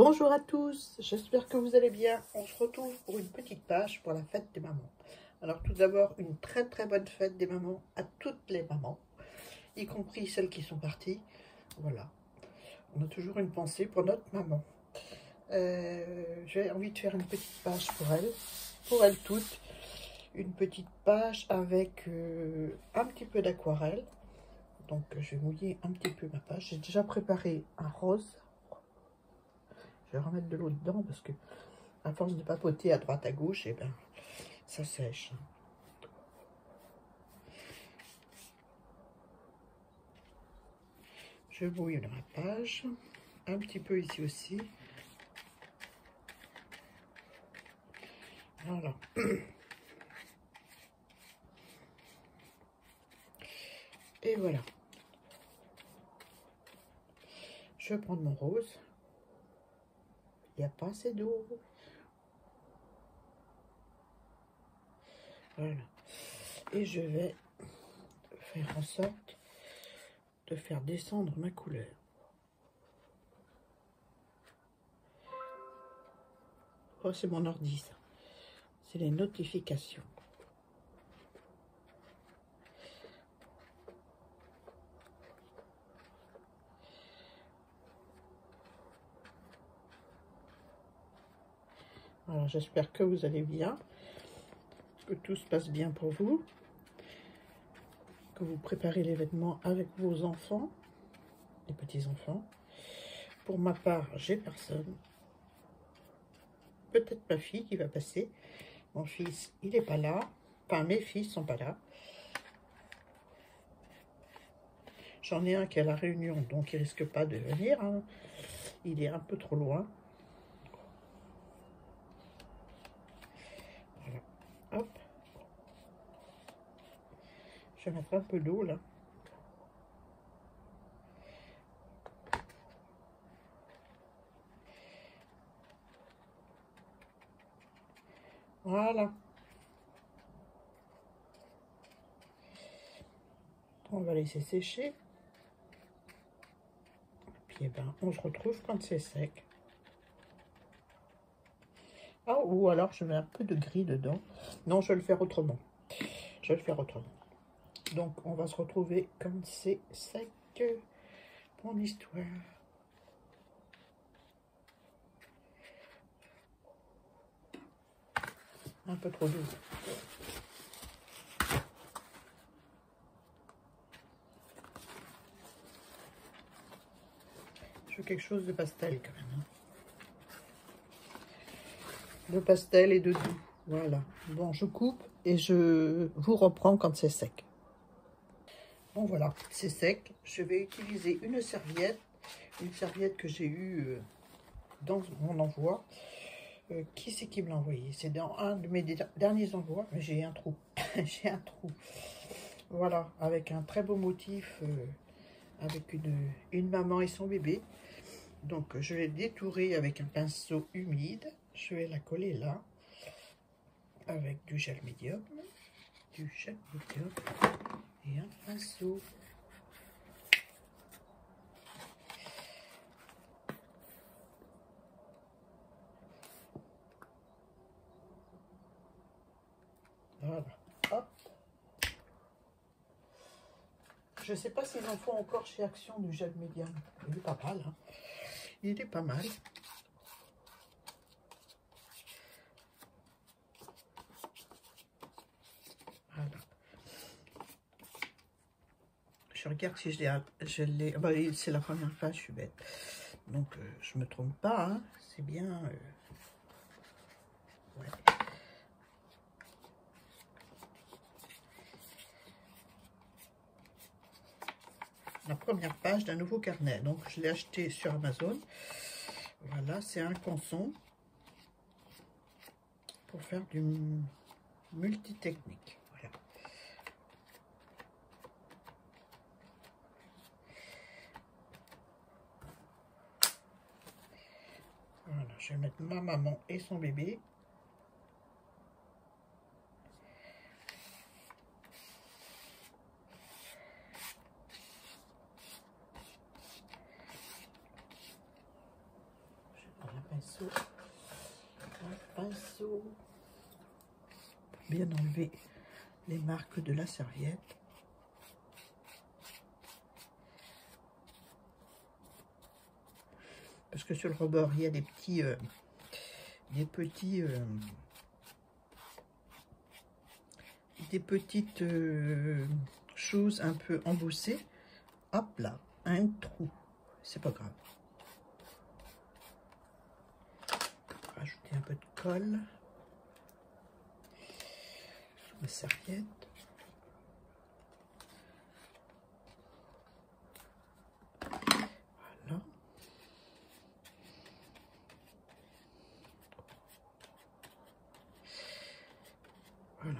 Bonjour à tous, j'espère que vous allez bien. On se retrouve pour une petite page pour la fête des mamans. Alors tout d'abord, une très bonne fête des mamans à toutes les mamans, y compris celles qui sont parties. Voilà, on a toujours une pensée pour notre maman. J'ai envie de faire une petite page pour elles toutes. Une petite page avec un petit peu d'aquarelle. Donc je vais mouiller un petit peu ma page. J'ai déjà préparé un rose. Je vais remettre de l'eau dedans parce que, à force de papoter à droite à gauche, et ben, ça sèche. Je bouille dans ma page, un petit peu ici aussi. Voilà. Et voilà. Je vais prendre mon rose. Il n'y a pas assez d'eau. Voilà. Et je vais faire en sorte de faire descendre ma couleur. Oh, c'est mon ordi, ça. C'est les notifications. Voilà, j'espère que vous allez bien, que tout se passe bien pour vous, que vous préparez l'événement avec vos enfants, les petits-enfants. Pour ma part, j'ai personne. Peut-être ma fille qui va passer. Mon fils, il n'est pas là. Enfin, mes fils sont pas là. J'en ai un qui est à la Réunion, donc il risque pas de venir. Hein. Il est un peu trop loin. Voilà. Hop. Je vais mettre un peu d'eau là. Voilà. On va laisser sécher. Puis eh ben, on se retrouve quand c'est sec. Ah, ou alors je mets un peu de gris dedans. Non, je vais le faire autrement. Je vais le faire autrement. Donc, on va se retrouver quand c'est sec. Mon histoire. Un peu trop d'eau. Je veux quelque chose de pastel quand même. Hein. De pastel et de doux. Voilà. Bon, je coupe et je vous reprends quand c'est sec. Bon, voilà, c'est sec. Je vais utiliser une serviette que j'ai eue dans mon envoi. Qui c'est qui me l'a envoyé? C'est dans un de mes derniers envois, mais j'ai un trou. J'ai un trou. Voilà, avec un très beau motif, avec une maman et son bébé. Donc, je vais détourer avec un pinceau humide. Je vais la coller là, avec du gel médium. Et un pinceau. Voilà, hop. Je sais pas s'ils en font encore chez Action du gel médium. Il est pas mal, hein. Il est pas mal. Voilà. Je regarde si je l'ai. Bah, c'est la première fois, je suis bête. Donc, je me trompe pas, hein. C'est bien. Ouais. La première page d'un nouveau carnet. Donc, je l'ai acheté sur Amazon. Voilà, c'est un canson pour faire du multitechnique. Voilà. Voilà, je vais mettre ma maman et son bébé. pinceau. Un pinceau. Pour bien enlever les marques de la serviette. Parce que sur le rebord, il y a des petites choses un peu emboussées. Hop là, un trou. C'est pas grave. Rajouter un peu de colle sur ma serviette. Voilà. Voilà.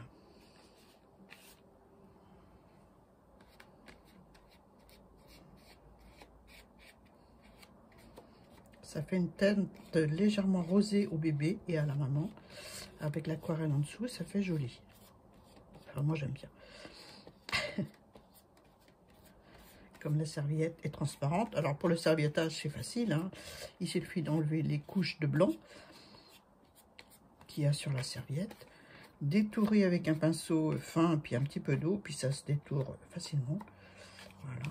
Ça fait une teinte légèrement rosée au bébé et à la maman. Avec l'aquarelle en dessous, ça fait joli. Enfin, moi, j'aime bien. Comme la serviette est transparente. Alors, pour le serviettage, c'est facile, hein. Il suffit d'enlever les couches de blanc qu'il y a sur la serviette. Détourer avec un pinceau fin, puis un petit peu d'eau, puis ça se détourne facilement. Voilà.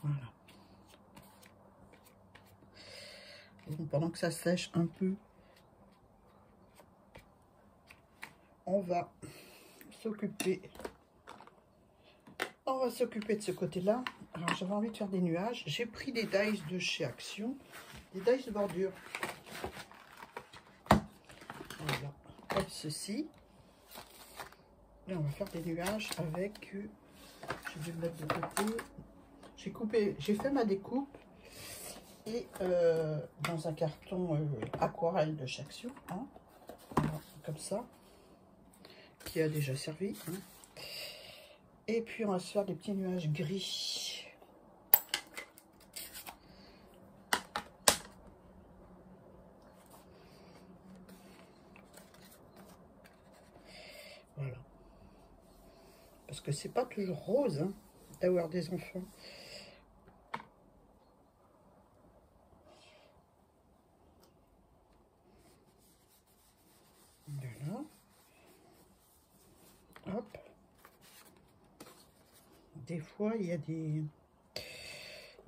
Voilà. Donc, pendant que ça sèche un peu, on va s'occuper de ce côté-là. Alors, j'avais envie de faire des nuages. J'ai pris des dies de chez Action, des dies de bordure. Voilà, comme ceci. Et on va faire des nuages avec... je vais le mettre de côté. J'ai fait ma découpe et dans un carton aquarelle de chez Action, hein, voilà, comme ça, qui a déjà servi. Hein. Et puis on va se faire des petits nuages gris. Voilà. Parce que c'est pas toujours rose, hein, d'avoir des enfants. Voilà. Hop. Des fois, il y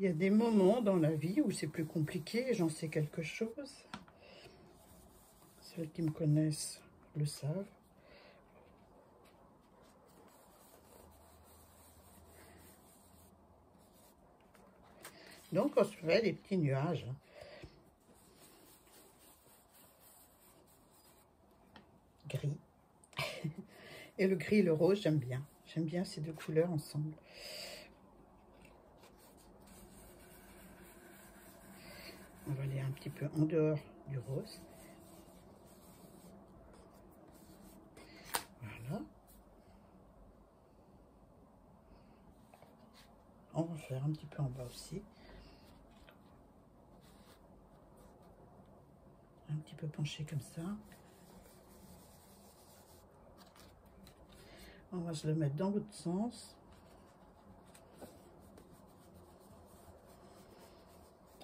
a des moments dans la vie où c'est plus compliqué, j'en sais quelque chose. Celles qui me connaissent le savent. Donc, on se fait des petits nuages. Gris. Et le gris et le rose, j'aime bien. J'aime bien ces deux couleurs ensemble. On va aller un petit peu en dehors du rose. Voilà. On va faire un petit peu en bas aussi. Un petit peu penché comme ça. On va se le mettre dans l'autre sens.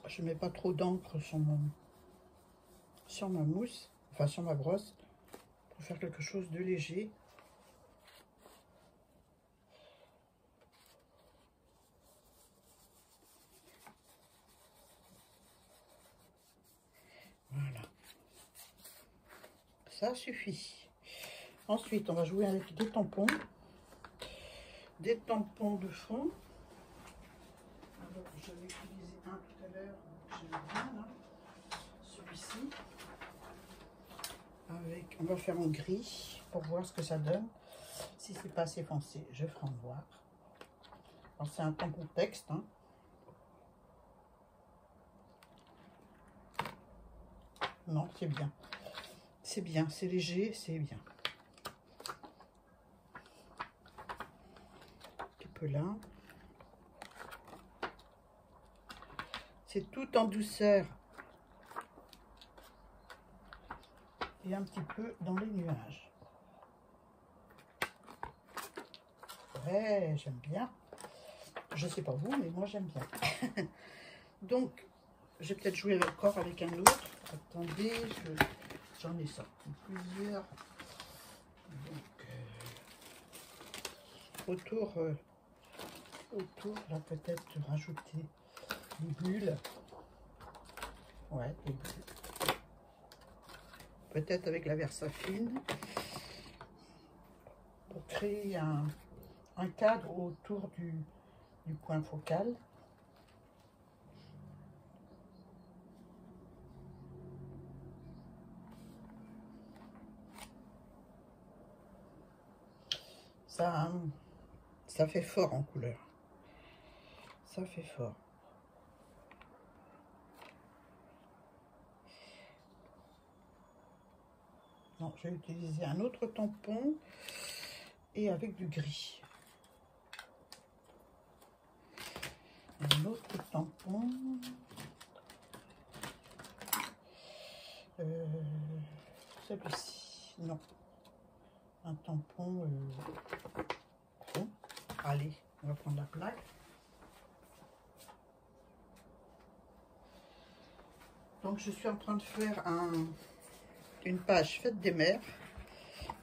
Je mets pas trop d'encre sur ma mousse, enfin sur ma brosse, pour faire quelque chose de léger. Voilà. Ça suffit. Ensuite, on va jouer avec des tampons de fond. Alors, je vais utiliser un tout à l'heure, j'aime bien là, celui-ci. On va faire en gris pour voir ce que ça donne. Si c'est pas assez foncé, je ferai en noir. Alors, c'est un tampon texte, hein. Non, c'est bien. C'est bien, c'est léger, c'est bien. Un petit peu là. C'est tout en douceur. Et un petit peu dans les nuages. Ouais, j'aime bien. Je sais pas vous, mais moi j'aime bien. Donc, j'ai peut-être joué encore avec un autre. Attendez, j'en ai sorti plusieurs. Donc, autour, là, peut-être rajouter des bulles. Ouais, des bulles. Peut-être avec la Versafine. Pour créer un cadre autour du point focal. Ça fait fort en couleur. Ça fait fort. Non, je vais utiliser un autre tampon et avec du gris. Un autre tampon. Celui-ci. Non. Un tampon. Bon. Allez, on va prendre la plaque. Donc, je suis en train de faire une page Fête des mères,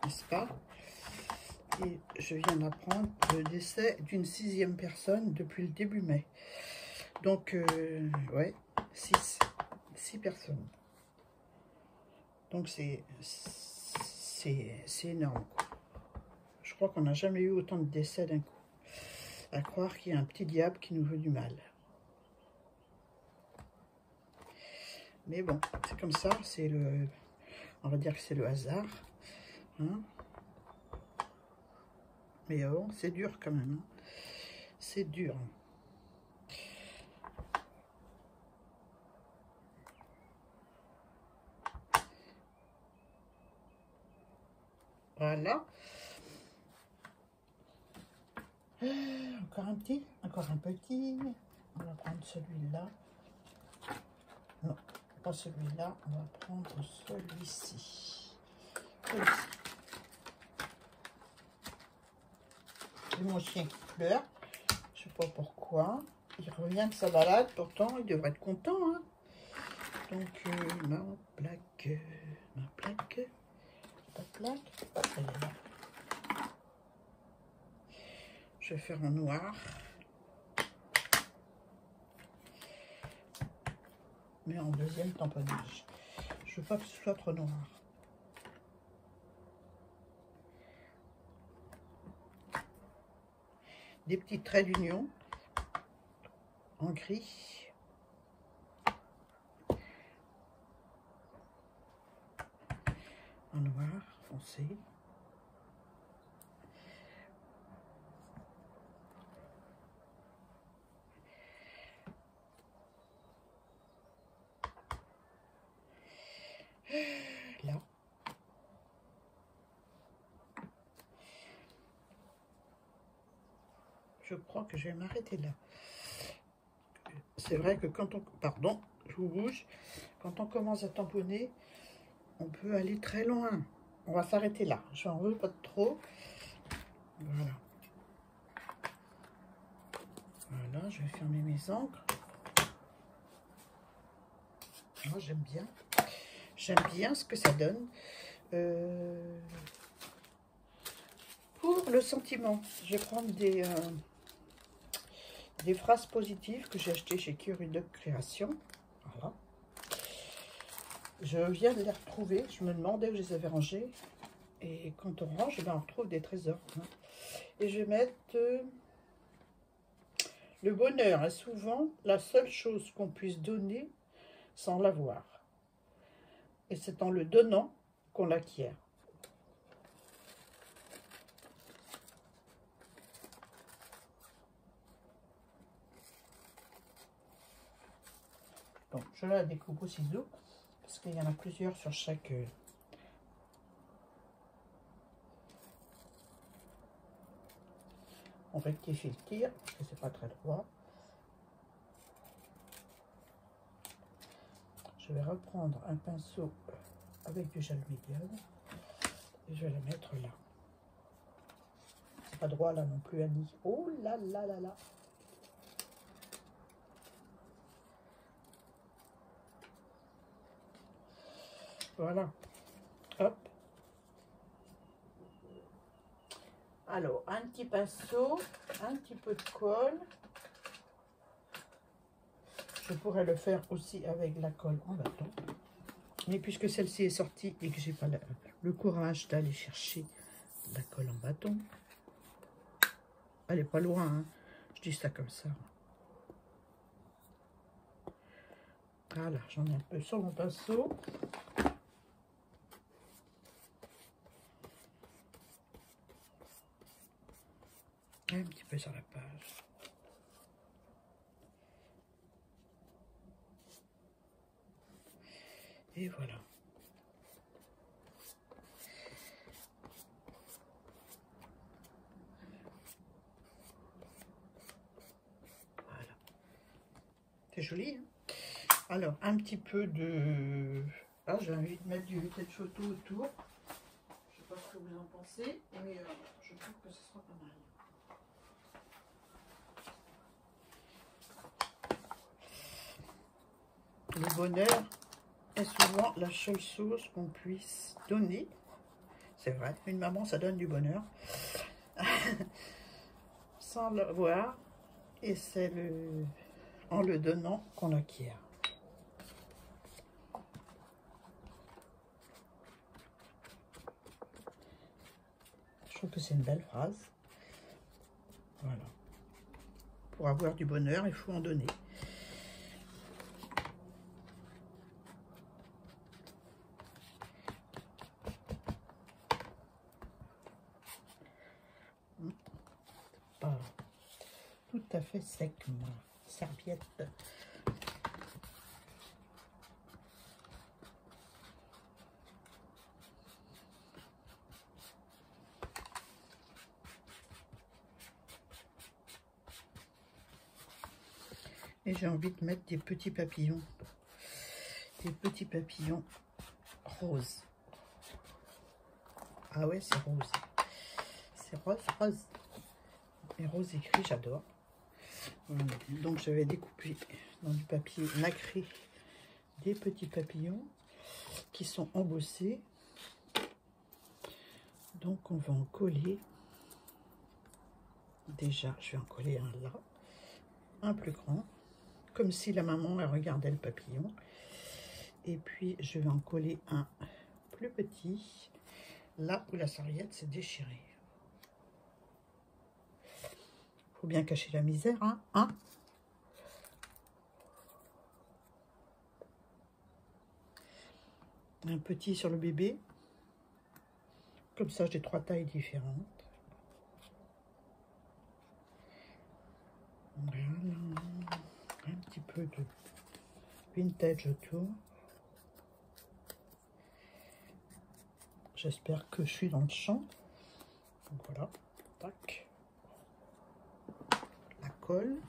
n'est-ce pas? Et je viens d'apprendre le décès d'une 6e personne depuis le début mai. Donc, ouais, 6 personnes. Donc, c'est énorme, quoi. Je crois qu'on n'a jamais eu autant de décès d'un coup. À croire qu'il y a un petit diable qui nous veut du mal. Mais bon, c'est comme ça, c'est le... On va dire que c'est le hasard. Hein? Mais bon, c'est dur quand même. Hein? C'est dur. Voilà. Encore un petit, encore un petit. On va prendre celui-là. Non, pas celui-là. On va prendre celui-ci. C'est mon chien qui pleure. Je sais pas pourquoi. Il revient de sa balade. Pourtant, il devrait être content. Hein. Donc, ma plaque. Elle est là. Je vais faire en noir. Mais en deuxième tamponnage. Je veux pas que ce soit trop noir. Des petits traits d'union en gris. En noir foncé. Là. Je crois que je vais m'arrêter là. C'est vrai que quand on... Pardon, je vous bouge. Quand on commence à tamponner, on peut aller très loin. On va s'arrêter là. Je n'en veux pas de trop. Voilà. Voilà, je vais fermer mes encres. Moi, j'aime bien. J'aime bien ce que ça donne. Pour le sentiment, je vais prendre des phrases positives que j'ai achetées chez Curie-Duck Création. Voilà. Je viens de les retrouver. Je me demandais où je les avais rangées. Et quand on range, ben on retrouve des trésors. Hein. Et je vais mettre... le bonheur est souvent la seule chose qu'on puisse donner sans l'avoir. Et c'est en le donnant qu'on l'acquiert. Donc, je la découpe au ciseau, parce qu'il y en a plusieurs sur chaque... On rectifie le tir, parce que c'est pas très droit. Je vais reprendre un pinceau avec du gel médium et je vais la mettre là. C'est pas droit là non plus, Annie. Oh là là là là. Voilà. Hop. Alors, un petit pinceau, un petit peu de colle. Je pourrais le faire aussi avec la colle en bâton. Mais puisque celle-ci est sortie et que j'ai pas le courage d'aller chercher la colle en bâton, elle est pas loin, hein. Je dis ça comme ça. Voilà, j'en ai un peu sur mon pinceau. Un petit peu sur la page. Et voilà. Voilà. C'est joli, hein? Alors, un petit peu de... Ah, j'ai envie de mettre du tête photo autour. Je sais pas ce que vous en pensez, mais je trouve que ce sera pas mal. Le bonheur est souvent la seule chose qu'on puisse donner. C'est vrai, une maman, ça donne du bonheur. Sans le voir. Et c'est en le donnant qu'on l'acquiert. Je trouve que c'est une belle phrase. Voilà. Pour avoir du bonheur, il faut en donner. Pas tout à fait sec, ma serviette. Et j'ai envie de mettre des petits papillons. Des petits papillons roses. Ah ouais, c'est rose. C'est rose, rose. Et rose écrit, j'adore. Voilà. Donc je vais découper dans du papier nacré des petits papillons qui sont embossés. Donc on va en coller. Déjà, je vais en coller un là, un plus grand, comme si la maman elle regardait le papillon. Et puis je vais en coller un plus petit, là où la serviette s'est déchirée. Faut bien cacher la misère, hein. Un petit sur le bébé. Comme ça, j'ai 3 tailles différentes. Voilà. Un petit peu de vintage autour. J'espère que je suis dans le champ. Donc voilà. Tac. La colle.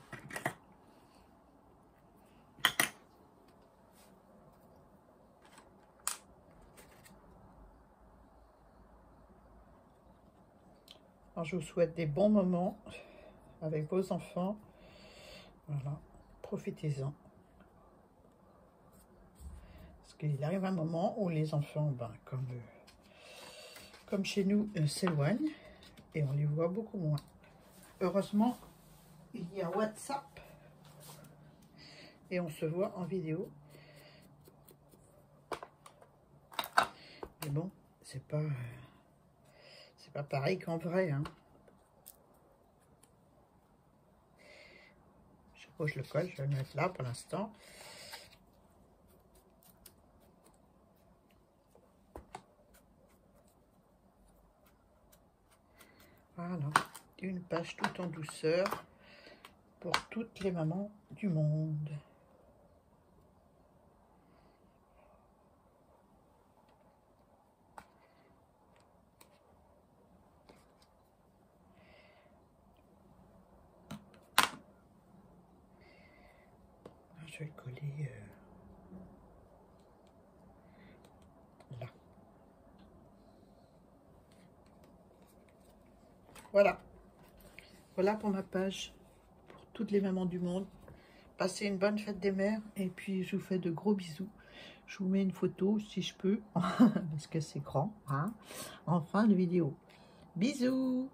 Alors, je vous souhaite des bons moments avec vos enfants. Voilà, profitez-en. Parce qu'il arrive un moment où les enfants, ben, comme chez nous, s'éloignent et on les voit beaucoup moins. Heureusement, il y a WhatsApp et on se voit en vidéo. Mais bon, c'est pas pareil qu'en vrai, hein. Je pose le col, je vais le mettre là pour l'instant. Voilà, une page tout en douceur pour toutes les mamans du monde. Je vais le coller là. Voilà. Voilà pour ma page, pour toutes les mamans du monde. Passez une bonne fête des mères et puis je vous fais de gros bisous. Je vous mets une photo si je peux, parce que c'est grand, hein, en fin de vidéo. Bisous!